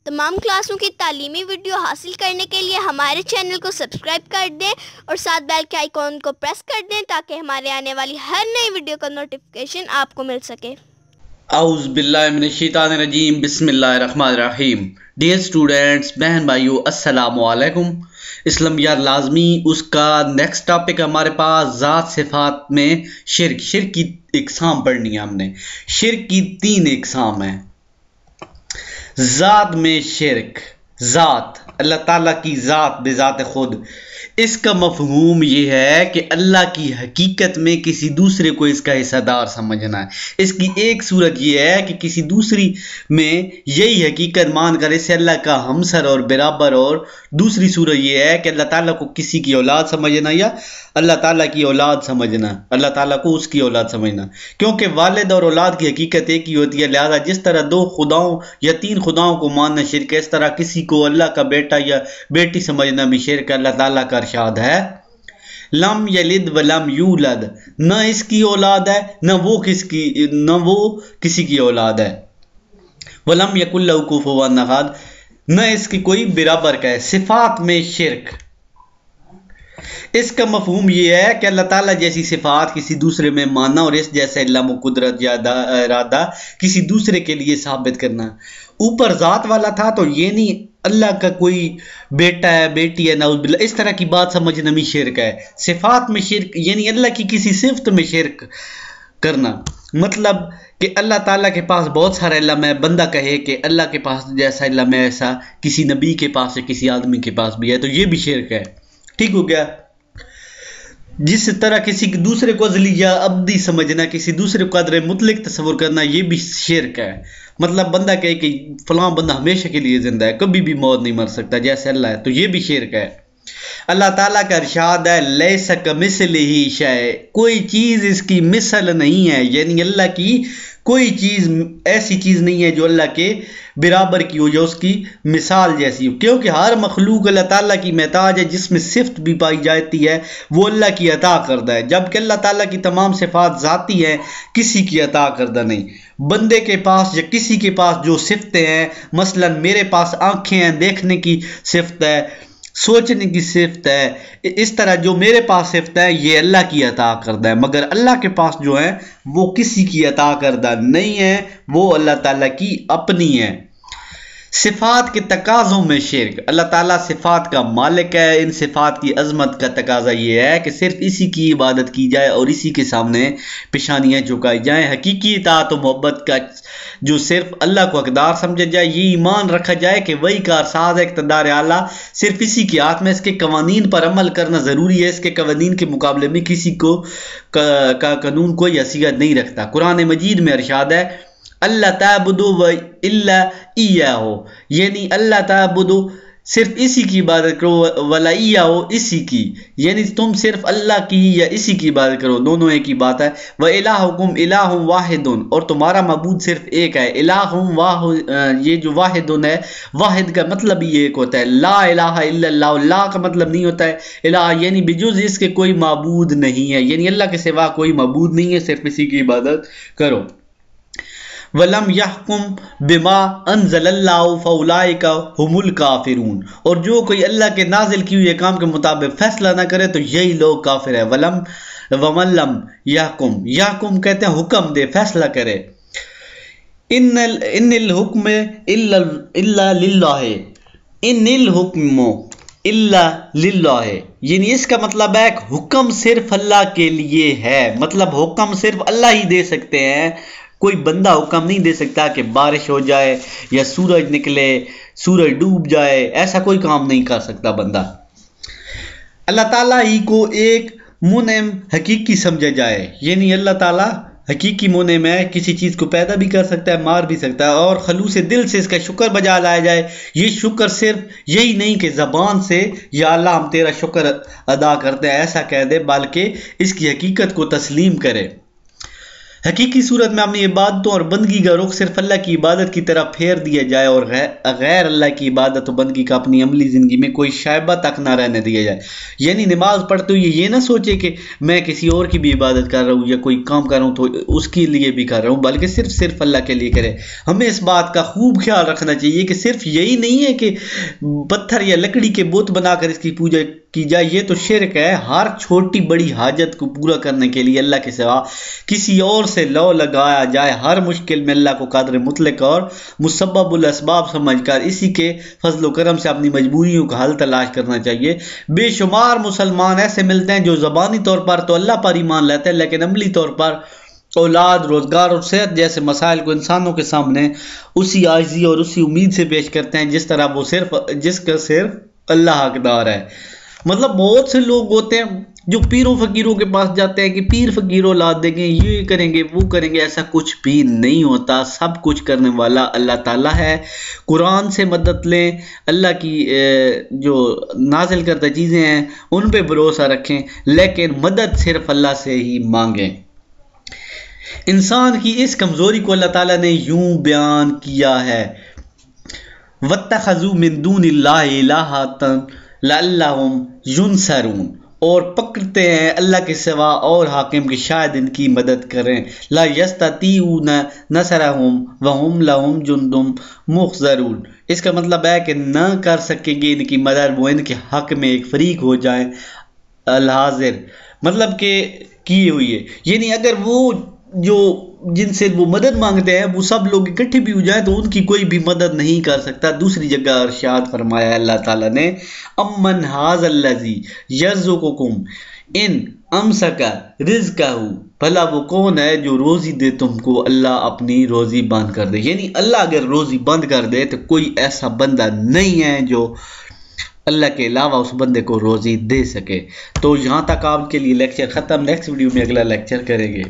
تمام کلاسوں کی تعلیمی ویڈیو حاصل کرنے کے لیے ہمارے چینل کو سبسکرائب کر دیں اور ساتھ بیل کے آئیکن کو پریس کر دیں تاکہ ہمارے آنے والی ہر نئی ویڈیو کا نوٹیفیکیشن آپ کو مل سکے۔ اعوذ باللہ من الشیطان الرجیم، بسم اللہ الرحمن الرحیم۔ ڈیئر اسٹوڈنٹس، بہن بھائیو، السلام علیکم۔ اسلامیات لازمی اس کا نیکسٹ ٹاپک ہمارے پاس ذات صفات میں شرک کی اقسام پڑھنی ہے۔ ہم نے شرک کی 3 اقسام ہیں۔ ذات میں شرک، ذات اللہ تعالیٰ کی ذات بذات خود، اس کا مفہوم یہ ہے کہ اللہ کی حقیقت میں کسی دوسرے کو اس کا حصہ دار سمجھنا ہے۔ اس کی ایک صورت یہ ہے کہ کسی دوسری میں یہی حقیقت مان کر اسے اللہ کا ہمسر اور برابر، اور دوسری صورت یہ ہے کہ اللہ تعالیٰ کو کسی کی اولاد سمجھنا یا اللہ تعالیٰ کی اولاد سمجھنا، اللہ تعالیٰ کو اس کی اولاد سمجھنا، کیونکہ والد اور اولاد کی حقیقت ایک ہی ہوتی ہے۔ لہذا جس طرح 2 خداؤں یا 3 خداؤں کو ماننا شرک ہے، اس طرح کسی کو اللہ کا بیٹا یا بیٹی سمجھنا بھی شرک ہے۔ اللہ تعالیٰ کا ارشاد ہے لم یلد ولم یولد، نہ اس کی اولاد ہے نہ وہ کسی کی اولاد ہے۔ ولم یکن لہ کفوا احد، نہ اس کی کوئی برابر کا ہے۔ صفات میں شرک، اس کا مفہوم یہ ہے کہ اللہ تعالیٰ جیسی صفات کسی دوسرے میں ماننا اور اس جیسے علم و قدرت یا ارادہ کسی دوسرے کے لیے ثابت کرنا۔ اوپر ذات والا تھا تو یہ نہیں اللہ کا کوئی بیٹا ہے بیٹی ہے، نعوذ باللہ، اس طرح کی بات سمجھنا بھی شرک ہے۔ صفات میں شرک یعنی اللہ کی کسی صفت میں شرک کرنا، مطلب کہ اللہ تعالیٰ کے پاس بہت سارا علم ہے، بندہ کہے کہ اللہ کے پاس جیسا علم ہے ایسا کسی نبی کے پاس یا کسی آدمی کے پاس بھی ہے، تو یہ بھی شرک ہے۔ ٹھیک ہو گیا؟ جس طرح کسی دوسرے کو ازلی یا ابدی سمجھنا، کسی دوسرے کو قدر مطلق تصور کرنا، یہ بھی شرک ہے۔ مطلب بندہ کہے کہ فلاں بندہ ہمیشہ کے لیے زندہ ہے، کبھی بھی موت نہیں مر سکتا جیسے اللہ ہے، تو یہ بھی شرک ہے۔ اللہ تعالیٰ کا ارشاد ہے لیس کمثلہ شیء، کوئی چیز اس کی مثل نہیں ہے، یعنی اللہ کی کوئی چیز ایسی چیز نہیں ہے جو اللہ کے برابر کی ہو یا اس کی مثال جیسی ہو، کیونکہ ہر مخلوق اللہ تعالیٰ کی محتاج ہے، جس میں صفت بھی پائی جاتی ہے وہ اللہ کی عطا کردہ ہے، جبکہ اللہ تعالیٰ کی تمام صفات ذاتی ہیں، کسی کی عطا کردہ نہیں۔ بندے کے پاس یا کسی کے پاس جو صفتیں ہیں، مثلا میرے پاس آنکھیں ہیں، دیکھنے کی صفت ہے، سوچنے کی صفت ہے، اس طرح جو میرے پاس صفت ہے یہ اللہ کی عطا کردہ ہے، مگر اللہ کے پاس جو ہے وہ کسی کی عطا کردہ نہیں ہے، وہ اللہ تعالیٰ کی اپنی ہے۔ صفات کے تقاضوں میں شرک، اللہ تعالیٰ صفات کا مالک ہے، ان صفات کی عظمت کا تقاضا یہ ہے کہ صرف اسی کی عبادت کی جائے اور اسی کے سامنے پیشانیاں جھکائی جائیں۔ حقیقی اطاعت و محبت کا جو صرف اللہ کو حقدار سمجھا جائے، یہ ایمان رکھا جائے کہ وہی کارساز ہے، اقتدار اعلیٰ صرف اسی کے ہاتھ میں، اس کے قوانین پر عمل کرنا ضروری ہے، اس کے قوانین کے مقابلے میں کسی کا قانون کوئی حیثیت نہیں رکھتا۔ قرآن مجید میں ارشاد ہے اللہ تعبدوا الا ایاہ، یعنی اللہ تعبدوا صرف اسی کی عبادت کرو، ولا ایاہ اسی کی، یعنی تم صرف اللہ کی یا اسی کی عبادت کرو، دونوں ایک ہی بات ہے۔ وَإِلَٰهُكُمْ إِلَٰهٌ وَاحِدٌ، اور تمہارا معبود صرف ایک ہے۔ الہم واحد، یہ جو واحد ہے، واحد کا مطلب ہی ایک ہوتا ہے، لا الہ الا اللہ، لا کا مطلب نہیں ہوتا ہے الہ یعنی بجز اس کے کوئی معبود نہیں ہے، یعنی اللہ کے سوا کوئی معبود نہیں ہے، صرف اسی کی عبادت کرو۔ وَلَمْ يَحْكُمْ بِمَا أَنزَلَ اللَّهُ فَأُولَٰئِكَ هُمُ الْكَافِرُونَ، اور جو کوئی اللہ کے نازل کی ہوئی احکام کے مطابق فیصلہ نہ کرے تو یہی لوگ کافر ہے۔ وَمَن لَمْ يَحْكُمْ، یحکم کہتے ہیں حکم دے، فیصلہ کرے۔ ان الحکم الا للہ، ان الحکم الا للہ، یعنی اس کا مطلب ہے کہ حکم صرف اللہ کے لیے ہے، مطلب حکم صرف اللہ ہی دے سکتے ہیں، کوئی بندہ حکم نہیں دے سکتا کہ بارش ہو جائے یا سورج نکلے، سورج ڈوب جائے، ایسا کوئی کام نہیں کر سکتا بندہ۔ اللہ تعالیٰ ہی کو ایک منعم حقیقی سمجھا جائے، یعنی اللہ تعالیٰ حقیقی منعم ہے، کسی چیز کو پیدا بھی کر سکتا ہے، مار بھی سکتا ہے، اور خلوص دل سے اس کا شکر بجا لایا جائے۔ یہ شکر صرف یہی نہیں کہ زبان سے یا اللہ ہم تیرا شکر ادا کرتے ہیں ایسا کہہ دے، بلکہ اس کی حقیقت کو تسلیم کرے۔ حقیقی صورت میں اپنی عبادتوں اور بندگی کا رخ صرف اللہ کی عبادت کی طرف پھیر دیا جائے اور غیر اللہ کی عبادت و بندگی کا اپنی عملی زندگی میں کوئی شائبہ تک نہ رہنے دیا جائے. یعنی نماز پڑھتے ہوئے یہ نہ سوچے کہ میں کسی اور کی بھی عبادت کر رہا ہوں یا کوئی کام کر رہا ہوں تو اس کے لیے بھی کر رہا ہوں، بلکہ صرف اللہ کے لیے کرے. ہمیں اس بات کا خوب خیال رکھنا چاہیے کہ صرف یہی نہیں ہے کہ پتھر یا لکڑی کے بت بنا کر اس کی پوجا کی جائے، یہ تو شرک ہے. ہر چھوٹی بڑی حاجت کو پورا کرنے کے لیے اللہ کے سوا کسی اور سے لو لگایا جائے. ہر مشکل میں اللہ کو قادر مطلق اور مسبب الاسباب سمجھ کر اسی کے فضل و کرم سے اپنی مجبوریوں کا حل تلاش کرنا چاہیے. بے شمار مسلمان ایسے ملتے ہیں جو زبانی طور پر تو اللہ پر ایمان لیتے ہیں، لیکن عملی طور پر اولاد، روزگار اور صحت جیسے مسائل کو انسانوں کے سامنے اسی عاجزی اور اسی امید سے پیش کرتے ہیں جس کا صرف اللہ حقدار ہے. مطلب بہت سے لوگ ہوتے ہیں جو پیروں فقیروں کے پاس جاتے ہیں کہ پیر فقیر اولاد دیں گے، یہ کریں گے وہ کریں گے. ایسا کچھ بھی نہیں ہوتا. سب کچھ کرنے والا اللہ تعالیٰ ہے. قرآن سے مدد لیں، اللہ کی جو نازل کردہ چیزیں ہیں ان پہ بھروسہ رکھیں، لیکن مدد صرف اللہ سے ہی مانگیں. انسان کی اس کمزوری کو اللہ تعالیٰ نے یوں بیان کیا ہے، وَاتَّخَذُوا مِن دُونِ اللَّهِ إِلَٰهًا لَعَلَّهُمْ يُنصَرُونَ، اور پکڑتے ہیں اللہ کے سوا اور حاکم کی شاید ان کی مدد کریں. لا يستطيعون نصرهم وهم لهم جند محضرون. اس کا مطلب ہے کہ نہ کر سکیں گے ان کی مدد، وہ ان کے حق میں ایک فریق ہو جائیں الحاضر، مطلب کہ کی ہوئی ہے. یعنی اگر وہ جو جن سے وہ مدد مانگتے ہیں وہ سب لوگ اکٹھے بھی ہو جائیں تو ان کی کوئی بھی مدد نہیں کر سکتا. دوسری جگہ ارشاد فرمایا اللہ تعالیٰ نے، امن ھذا الذی یرزقکم ان امسک رزقہ، بھلا وہ کون ہے جو روزی دے تم کو اللہ اپنی روزی بند کر دے. یعنی اللہ اگر روزی بند کر دے تو کوئی ایسا بندہ نہیں ہے جو اللہ کے علاوہ اس بندے کو روزی دے سکے. تو یہاں تک آپ کے لیے لیکچر ختم. نیکسٹ ویڈیو میں اگلا لیکچر کریں گے.